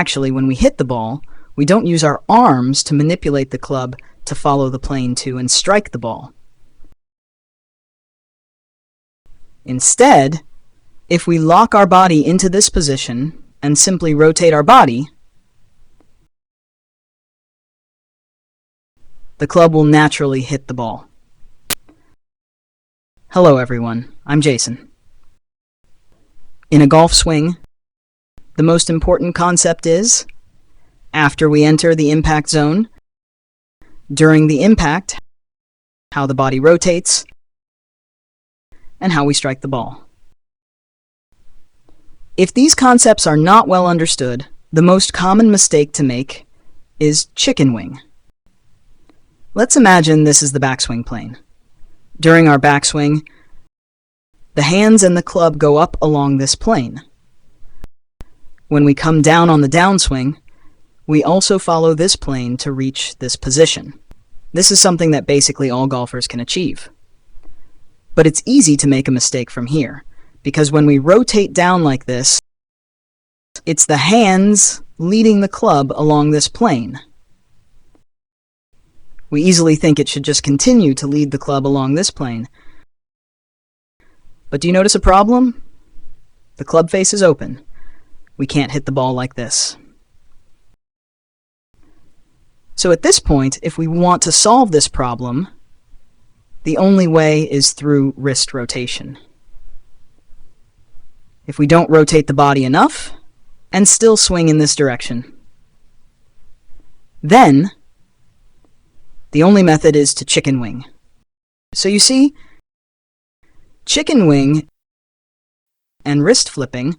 Actually, when we hit the ball, we don't use our arms to manipulate the club to follow the plane to and strike the ball. Instead, if we lock our body into this position and simply rotate our body, the club will naturally hit the ball. Hello everyone, I'm Jason. In a golf swing, the most important concept is, after we enter the impact zone, during the impact, how the body rotates, and how we strike the ball. If these concepts are not well understood, the most common mistake to make is chicken wing. Let's imagine this is the backswing plane. During our backswing, the hands and the club go up along this plane. When we come down on the downswing, we also follow this plane to reach this position. This is something that basically all golfers can achieve. But it's easy to make a mistake from here, because when we rotate down like this, it's the hands leading the club along this plane. We easily think it should just continue to lead the club along this plane. But do you notice a problem? The club face is open. We can't hit the ball like this. So at this point, if we want to solve this problem, the only way is through wrist rotation. If we don't rotate the body enough, and still swing in this direction, then the only method is to chicken wing. So you see, chicken wing and wrist flipping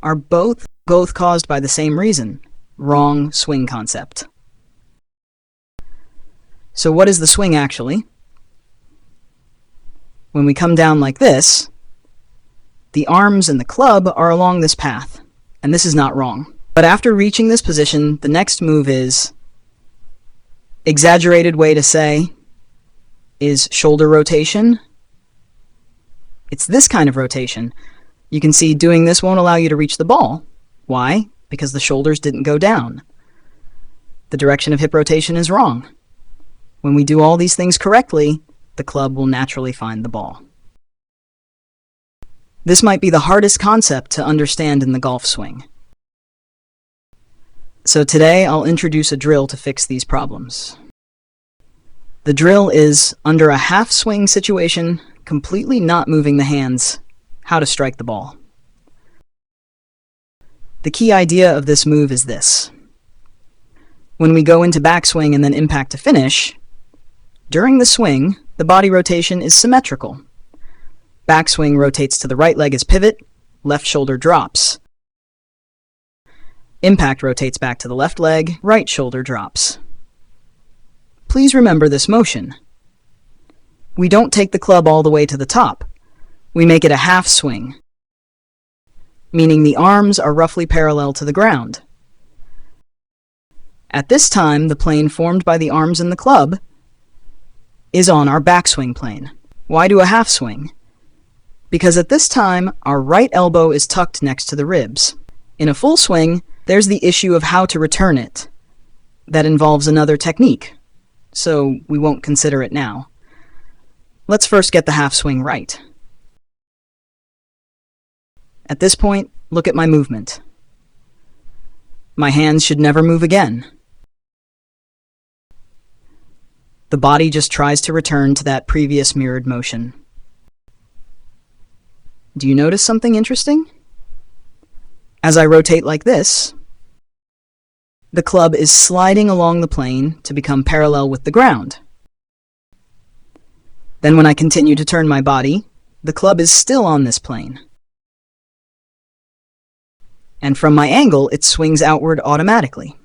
are both caused by the same reason, wrong swing concept. So what is the swing actually? When we come down like this, the arms and the club are along this path, and this is not wrong. But after reaching this position, the next move is, exaggerated way to say, is shoulder rotation. It's this kind of rotation. You can see doing this won't allow you to reach the ball. Why? Because the shoulders didn't go down. The direction of hip rotation is wrong. When we do all these things correctly, the club will naturally find the ball. This might be the hardest concept to understand in the golf swing. So today I'll introduce a drill to fix these problems. The drill is, under a half swing situation, completely not moving the hands, how to strike the ball. The key idea of this move is this. When we go into backswing and then impact to finish, during the swing, the body rotation is symmetrical. Backswing rotates to the right leg as pivot, left shoulder drops. Impact rotates back to the left leg, right shoulder drops. Please remember this motion. We don't take the club all the way to the top. We make it a half swing, meaning the arms are roughly parallel to the ground. At this time, the plane formed by the arms and the club is on our backswing plane. Why do a half swing? Because at this time, our right elbow is tucked next to the ribs. In a full swing, there's the issue of how to return it. That involves another technique, so we won't consider it now. Let's first get the half swing right. At this point, look at my movement. My hands should never move again. The body just tries to return to that previous mirrored motion. Do you notice something interesting? As I rotate like this, the club is sliding along the plane to become parallel with the ground. Then when I continue to turn my body, the club is still on this plane. And from my angle, it swings outward automatically.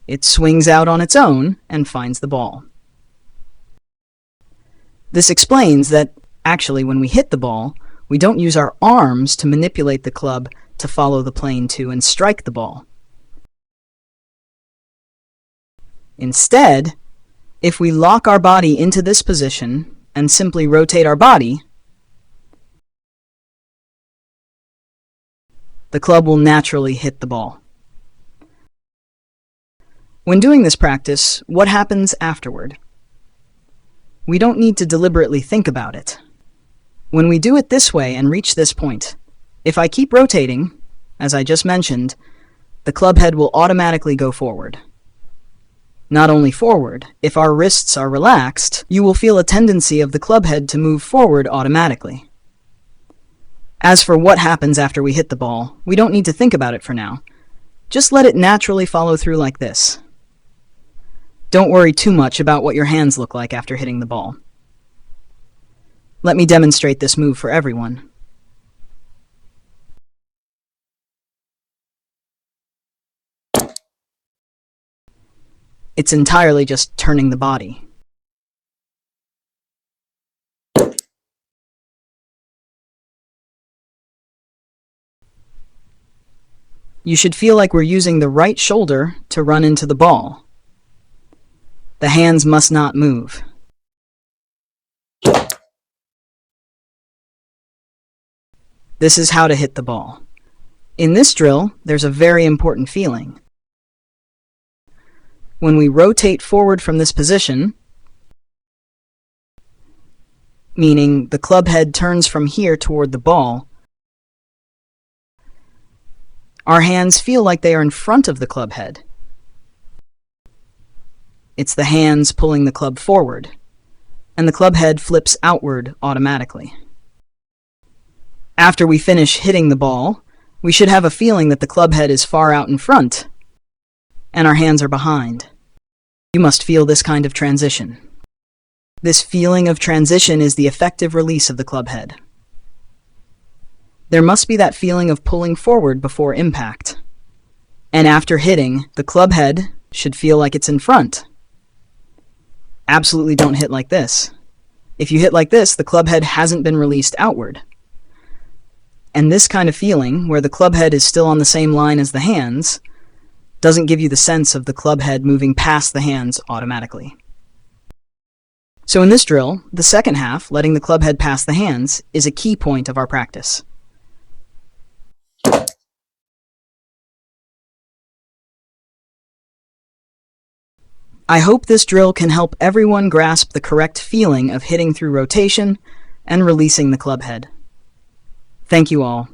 It swings out on its own and finds the ball. This explains that, actually, when we hit the ball, we don't use our arms to manipulate the club to follow the plane to and strike the ball. Instead, if we lock our body into this position and simply rotate our body, the club will naturally hit the ball. When doing this practice, what happens afterward? We don't need to deliberately think about it. When we do it this way and reach this point, if I keep rotating, as I just mentioned, the club head will automatically go forward. Not only forward, if our wrists are relaxed, you will feel a tendency of the club head to move forward automatically. As for what happens after we hit the ball, we don't need to think about it for now. Just let it naturally follow through like this. Don't worry too much about what your hands look like after hitting the ball. Let me demonstrate this move for everyone. It's entirely just turning the body. You should feel like we're using the right shoulder to run into the ball. The hands must not move. This is how to hit the ball. In this drill, there's a very important feeling. When we rotate forward from this position, meaning the club head turns from here toward the ball, our hands feel like they are in front of the club head. It's the hands pulling the club forward, and the club head flips outward automatically. After we finish hitting the ball, we should have a feeling that the club head is far out in front, and our hands are behind. You must feel this kind of transition. This feeling of transition is the effective release of the club head. There must be that feeling of pulling forward before impact. And after hitting, the club head should feel like it's in front. Absolutely don't hit like this. If you hit like this, the club head hasn't been released outward. And this kind of feeling, where the club head is still on the same line as the hands, doesn't give you the sense of the club head moving past the hands automatically. So in this drill, the second half, letting the club head pass the hands, is a key point of our practice. I hope this drill can help everyone grasp the correct feeling of hitting through rotation and releasing the club head. Thank you all.